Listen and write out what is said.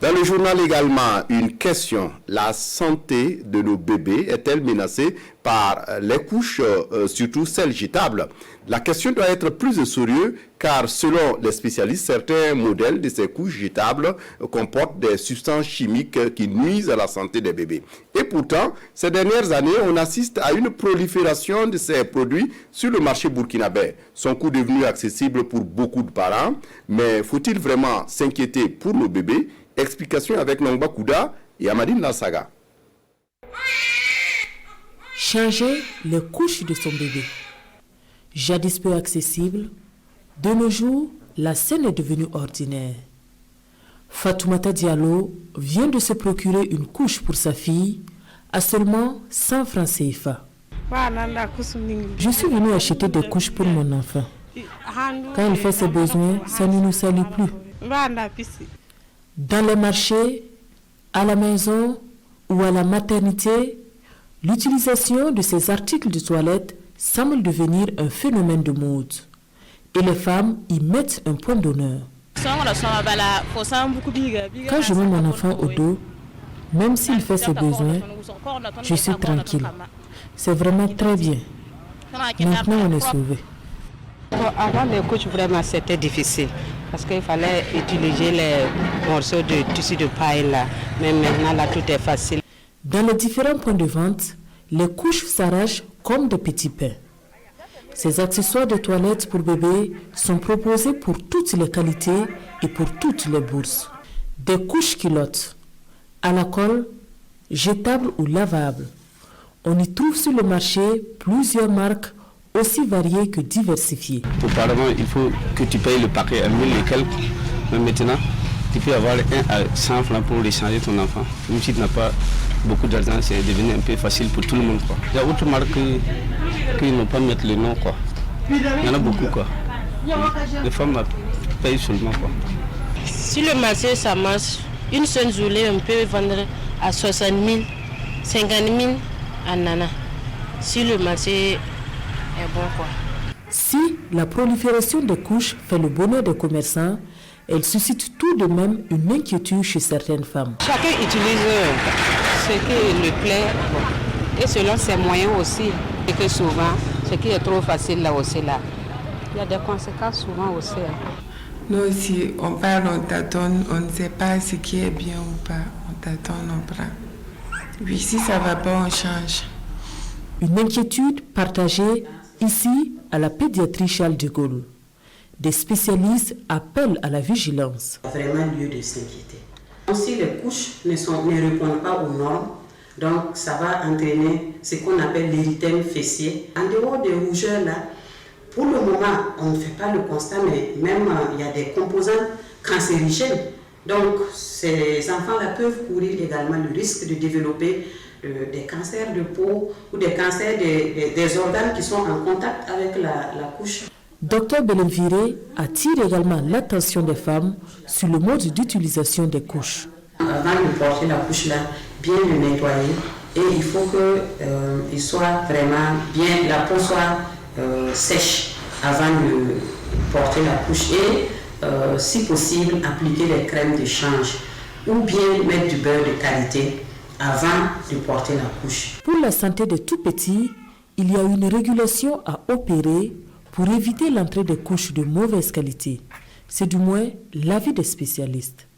Dans le journal également, une question. La santé de nos bébés est-elle menacée par les couches, surtout celles jetables? La question doit être plus de sérieux car selon les spécialistes, certains modèles de ces couches jetables comportent des substances chimiques qui nuisent à la santé des bébés. Et pourtant, ces dernières années, on assiste à une prolifération de ces produits sur le marché burkinabé. Son coût est devenu accessible pour beaucoup de parents, mais faut-il vraiment s'inquiéter pour nos bébés? Explication avec Nongba Kouda et Amadine Lassaga. Changer les couches de son bébé. Jadis peu accessible, de nos jours, la scène est devenue ordinaire. Fatoumata Diallo vient de se procurer une couche pour sa fille à seulement 100 francs CFA. Je suis venue acheter des couches pour mon enfant. Quand il fait ses besoins, ça ne nous salue plus. Dans les marchés, à la maison ou à la maternité, l'utilisation de ces articles de toilette semble devenir un phénomène de mode. Et les femmes y mettent un point d'honneur. Quand je mets mon enfant au dos, même s'il fait ses besoins, je suis tranquille. C'est vraiment très bien. Maintenant, on est sauvés. Avant les couches, vraiment, c'était difficile. Parce qu'il fallait utiliser les morceaux de tissu de paille là. Mais maintenant, là, tout est facile. Dans les différents points de vente, les couches s'arrachent comme des petits pains. Ces accessoires de toilette pour bébés sont proposés pour toutes les qualités et pour toutes les bourses. Des couches culottes, à la colle, jetables ou lavables. On y trouve sur le marché plusieurs marques aussi variées que diversifiées. Auparavant, il faut que tu payes le paquet à 1000 et quelques. Mais maintenant, tu peux avoir 1 à 100 francs pour échanger ton enfant. Même si tu n'as pas beaucoup d'argent, c'est devenu un peu facile pour tout le monde, quoi. Il y a d'autres marques qui n'ont pas mettre le nom, quoi. Il y en a beaucoup, quoi. Les femmes payent seulement, quoi. Si le marché, ça marche, une seule journée, on peut vendre à 60 000, 50 000 à nana. Si le marché est bon, quoi. Si la prolifération des couches fait le bonheur des commerçants, elle suscite tout de même une inquiétude chez certaines femmes. Chacun utilise ce qui le plaît, et selon ses moyens aussi. Et que souvent, ce qui est trop facile là aussi, là, il y a des conséquences souvent aussi. Nous aussi, on parle, on tâtonne, on ne sait pas ce qui est bien ou pas. On tâtonne, on prend. Oui, si ça ne va pas, on change. Une inquiétude partagée ici à la pédiatrie Charles de Gaulle. Des spécialistes appellent à la vigilance. Il y a vraiment lieu de s'inquiéter. Si les couches ne répondent pas aux normes, donc ça va entraîner ce qu'on appelle l'érythème fessier. En dehors des rougeurs là, pour le moment, on ne fait pas le constat, mais même il y a des composants cancérigènes. Donc ces enfants-là peuvent courir également le risque de développer des cancers de peau ou des cancers des organes qui sont en contact avec la couche. Dr Belenviré attire également l'attention des femmes sur le mode d'utilisation des couches. Avant de porter la couche là, bien le nettoyer et il faut que il soit vraiment bien, la peau soit sèche avant de porter la couche et si possible appliquer les crèmes de change ou bien mettre du beurre de qualité avant de porter la couche. Pour la santé des tout-petits, il y a une régulation à opérer pour éviter l'entrée des couches de mauvaise qualité. C'est du moins l'avis des spécialistes.